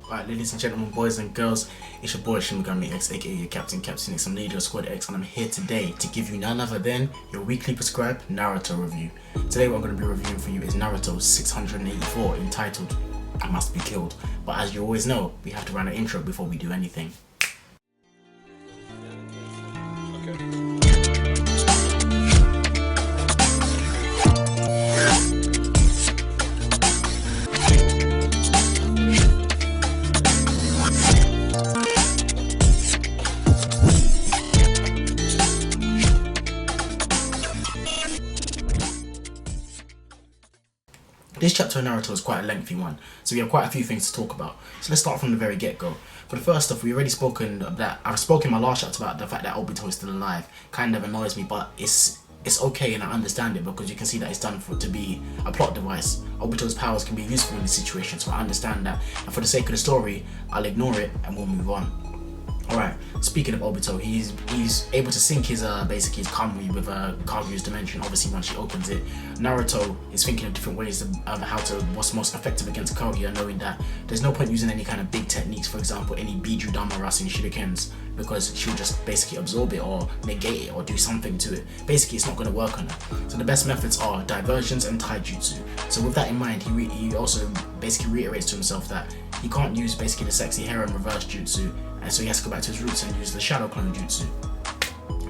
Alright, ladies and gentlemen, boys and girls, it's your boy Shimigami X, aka your Captain X. I'm leader of Squad X, and I'm here today to give you none other than your weekly prescribed Naruto review. Today, what I'm going to be reviewing for you is Naruto 684, entitled I Must Be Killed. But as you always know, we have to run an intro before we do anything. This chapter of Naruto is quite a lengthy one, so we have quite a few things to talk about. So let's start from the very get-go. For the first stuff, I've spoken in my last chapter about the fact that Obito is still alive. Kind of annoys me, but it's okay and I understand it because you can see that it's done to be a plot device. Obito's powers can be useful in this situation, so I understand that. And for the sake of the story, I'll ignore it and we'll move on. Alright, speaking of Obito, he's able to sync his basically his Kamui with Kaguya's dimension. Obviously once she opens it, Naruto is thinking of different ways of what's most effective against Kaguya, knowing that there's no point using any kind of big techniques, for example any Biju Dama Rasen Shurikens, because she'll just basically absorb it or negate it or do something to it. Basically it's not going to work on her. So the best methods are diversions and taijutsu. So with that in mind, he also basically reiterates to himself that he can't use basically the sexy harem reverse jutsu, and so he has to go back to his roots and use the shadow clone jutsu.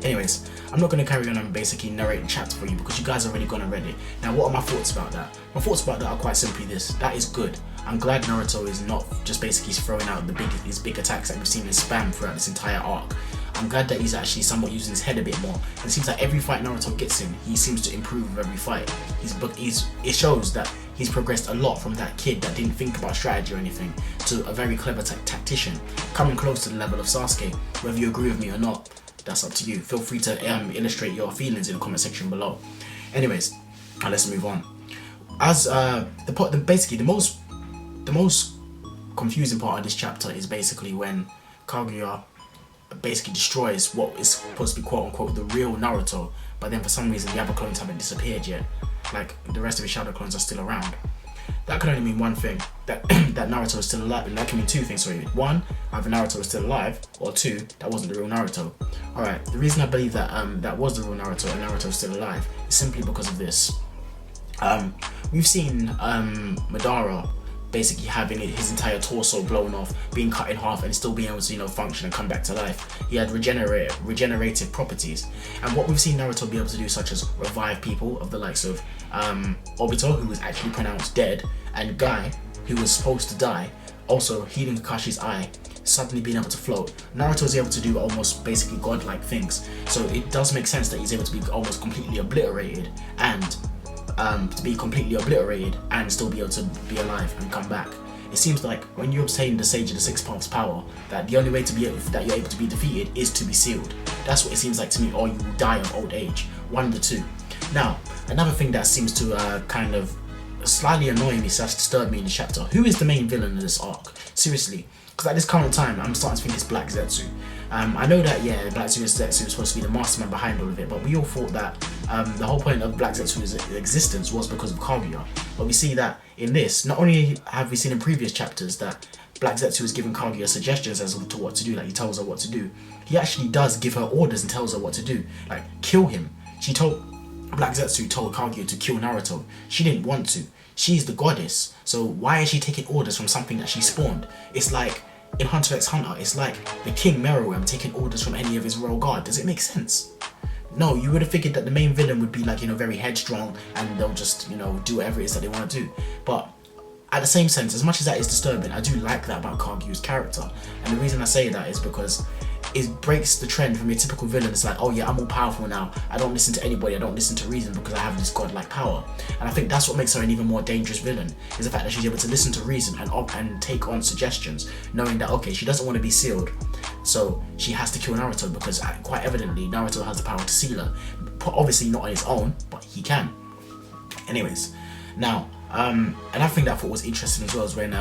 Anyways, I'm not going to carry on and basically narrate the chapter for you because you guys have already gone and read it. Now, what are my thoughts about that? My thoughts about that are quite simply this: that is good. I'm glad Naruto is not just basically throwing out his big attacks that we've seen in spam throughout this entire arc. I'm glad that he's actually somewhat using his head a bit more. It seems like every fight Naruto gets in, he seems to improve with every fight. It shows that he's progressed a lot from that kid that didn't think about strategy or anything to a very clever tactician, coming close to the level of Sasuke. Whether you agree with me or not, that's up to you. Feel free to illustrate your feelings in the comment section below. Anyways, let's move on. As the most confusing part of this chapter is basically when Kaguya basically destroys what is supposed to be quote unquote the real Naruto, but then for some reason the other clones haven't disappeared yet. Like the rest of his shadow clones are still around. That can only mean one thing, that Naruto is still alive, and that can mean two things. Sorry, one, either Naruto is still alive, or two, that wasn't the real Naruto. Alright, the reason I believe that that was the real Naruto and Naruto is still alive is simply because of this. We've seen Madara basically having his entire torso blown off, being cut in half, and still being able to function and come back to life. He had regenerative properties, and what we've seen Naruto be able to do, such as revive people of the likes of Obito, who was actually pronounced dead, and Guy, who was supposed to die, also healing Kakashi's eye, suddenly being able to float. Naruto is able to do almost basically godlike things, so it does make sense that he's able to be almost completely obliterated and still be able to be alive and come back. It seems like when you obtain the Sage of the Six Paths power, that the only way that you're able to be defeated is to be sealed. That's what it seems like to me, or you will die of old age. One of the two. Now, another thing that seems to kind of slightly annoy me / disturb me in the chapter: who is the main villain of this arc? Seriously. Because at this current time, I'm starting to think it's Black Zetsu. I know that, yeah, Black Zetsu is supposed to be the mastermind behind all of it, but we all thought that the whole point of Black Zetsu's existence was because of Kaguya. But we see that in this, not only have we seen in previous chapters that Black Zetsu is giving Kaguya suggestions as to what to do, like he tells her what to do, he actually does give her orders and tells her what to do, like kill him. Black Zetsu told Kaguya to kill Naruto. She didn't want to. She's the goddess, so why is she taking orders from something that she spawned? It's like in Hunter x Hunter, it's like the King Meruem taking orders from any of his royal guard. Does it make sense? No, you would have figured that the main villain would be like, very headstrong and they'll just, do whatever it is that they want to do. But at the same sense, as much as that is disturbing, I do like that about Kaguya's character. And the reason I say that is because it breaks the trend from your typical villain. It's like, oh yeah, I'm all powerful now, I don't listen to anybody, I don't listen to reason because I have this godlike power. And I think that's what makes her an even more dangerous villain, is the fact that she's able to listen to reason and take on suggestions, knowing that, okay, she doesn't want to be sealed, so she has to kill Naruto because quite evidently Naruto has the power to seal her. Obviously not on his own, but he can. Anyways, now another thing that I thought was interesting as well is when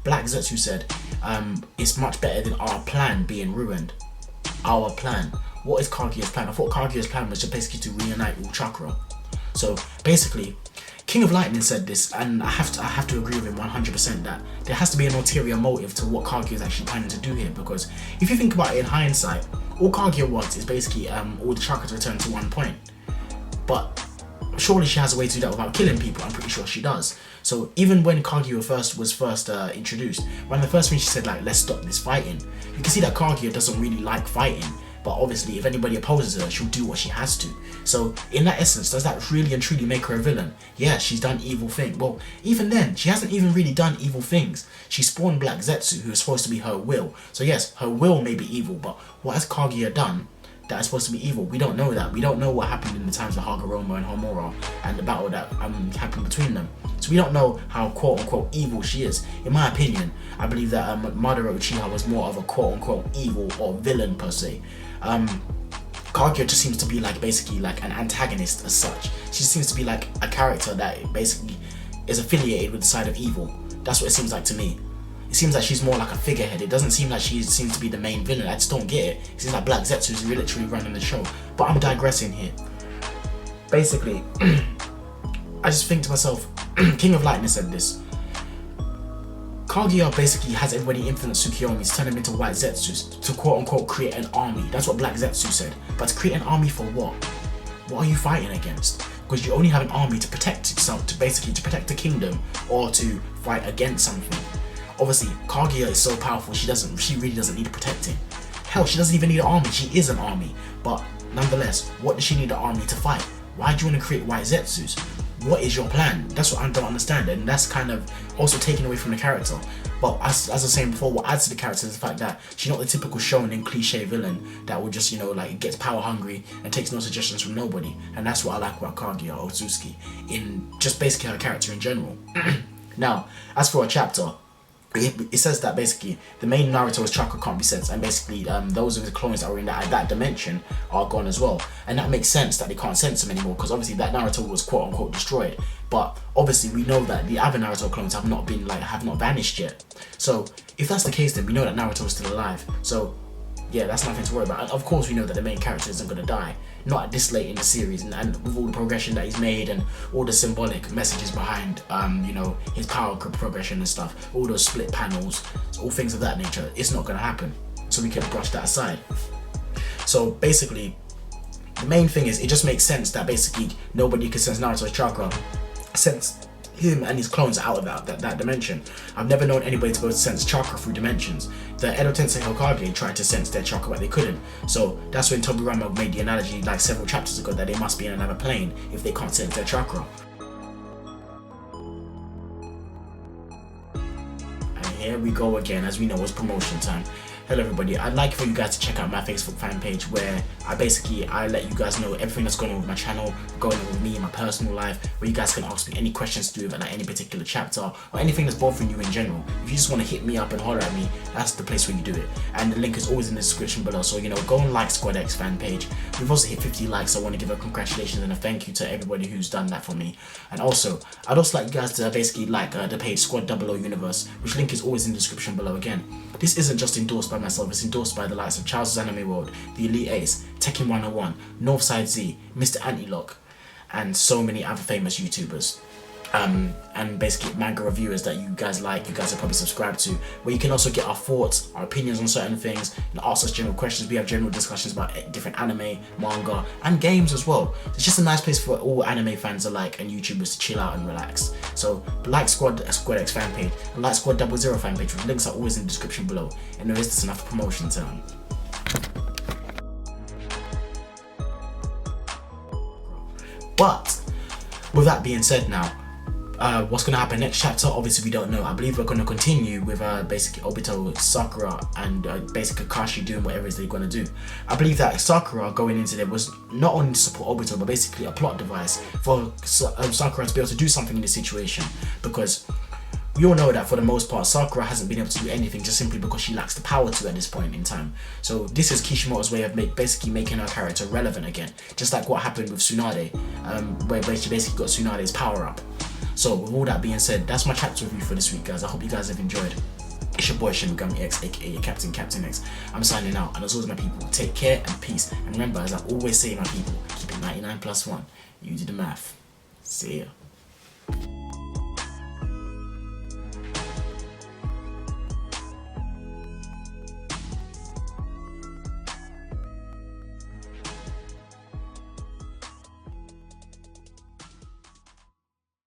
Black Zetsu said it's much better than our plan being ruined. Our plan. What is Kaguya's plan? I thought Kaguya's plan was just basically to reunite all chakra. So basically, King of Lightning said this, and I have to agree with him 100% that there has to be an ulterior motive to what Kaguya is actually planning to do here. Because if you think about it in hindsight, all Kaguya wants is basically all the chakra to return to 1 point. But surely she has a way to do that without killing people. I'm pretty sure she does. So even when Kaguya was first introduced, one of the first things she said, like, let's stop this fighting, you can see that Kaguya doesn't really like fighting. But obviously, if anybody opposes her, she'll do what she has to. So, in that essence, does that really and truly make her a villain? Yeah, she's done evil things. Well, even then, she hasn't even really done evil things. She spawned Black Zetsu, who is supposed to be her will. So yes, her will may be evil, but what has Kaguya done that is supposed to be evil? We don't know that. We don't know what happened in the times of Hagoromo and Homura and the battle that happened between them. So we don't know how quote-unquote evil she is. In my opinion, I believe that Madara Uchiha was more of a quote-unquote evil or villain per se. Kaguya just seems to be like basically like an antagonist as such. She seems to be like a character that basically is affiliated with the side of evil. That's what it seems like to me. It seems like she's more like a figurehead. It doesn't seem like she seems to be the main villain. I just don't get it. It seems like Black Zetsu is literally running the show. But I'm digressing here. Basically, I just think to myself, King of Lightning said this. Kaguya basically has everybody influence Tsukiyomis, turn them into white Zetsus to quote-unquote create an army. That's what Black Zetsu said. But to create an army for what? What are you fighting against? Because you only have an army to protect yourself, to protect the kingdom, or to fight against something. Obviously, Kaguya is so powerful, she really doesn't need protecting. Hell, she doesn't even need an army, she is an army. But nonetheless, what does she need an army to fight? Why do you want to create white Zetsus? What is your plan? That's what I don't understand, and that's kind of also taken away from the character. But as I was saying before, what adds to the character is the fact that she's not the typical shonen cliche villain that will just, like, gets power hungry and takes no suggestions from nobody. And that's what I like about Kaguya or Otsutsuki in just basically her character in general. Now, as for a chapter, it says that basically the main Naruto's chakra can't be sensed, and basically those of the clones that were in that dimension are gone as well. And that makes sense that they can't sense them anymore, because obviously that Naruto was quote unquote destroyed. But obviously we know that the other Naruto clones have not vanished yet. So if that's the case, then we know that Naruto is still alive. So yeah, that's nothing to worry about. And of course we know that the main character isn't going to die. Not at this late in the series, and with all the progression that he's made and all the symbolic messages behind, his power progression and stuff, all those split panels, all things of that nature, it's not going to happen. So we can brush that aside. So basically, the main thing is, it just makes sense that basically nobody can sense Naruto's chakra, since him and his clones are out of that dimension. I've never known anybody to be able to sense chakra through dimensions. The Edo Tensei Hokage tried to sense their chakra, but they couldn't. So that's when Tobirama made the analogy like several chapters ago that they must be in another plane if they can't sense their chakra. And here we go again, as we know it's promotion time. Hello everybody, I'd like for you guys to check out my Facebook fan page, where I let you guys know everything that's going on with my channel, going on with me, my personal life, where you guys can ask me any questions to do about any particular chapter or anything that's bothering you in general. If you just want to hit me up and holler at me, that's the place where you do it. And the link is always in the description below, so go and like Squad X fan page. We've also hit 50 likes, so I want to give a congratulations and a thank you to everybody who's done that for me. And also, I'd also like you guys to basically like the page Squad 00 Universe, which link is always in the description below again. This isn't just endorsed by myself, it's endorsed by the likes of Charles' Anime World, The Elite Ace, Tekken 101, Northside Z, Mr. Antilock, and so many other famous YouTubers. And basically manga reviewers that you guys are probably subscribed to, where you can also get our thoughts, our opinions on certain things, and ask us general questions. We have general discussions about different anime, manga, and games as well. It's just a nice place for all anime fans alike and YouTubers to chill out and relax. So like Squad X fan page and like Squad 00 fan page, which links are always in the description below. And there is just enough promotion time. But with that being said now, what's going to happen next chapter, obviously we don't know. I believe we're going to continue with basically Obito, Sakura, and basically Kakashi doing whatever it is they're going to do. I believe that Sakura going into there was not only to support Obito, but basically a plot device for Sakura to be able to do something in this situation, because we all know that for the most part Sakura hasn't been able to do anything just simply because she lacks the power to at this point in time. So this is Kishimoto's way of basically making her character relevant again, just like what happened with Tsunade, where she basically got Tsunade's power up. So with all that being said, that's my chapter review for this week, guys. I hope you guys have enjoyed. It's your boy Shinigami X, aka your Captain X. I'm signing out, and as always my people, take care and peace. And remember, as I always say my people, keep it 99+1. You do the math. See ya.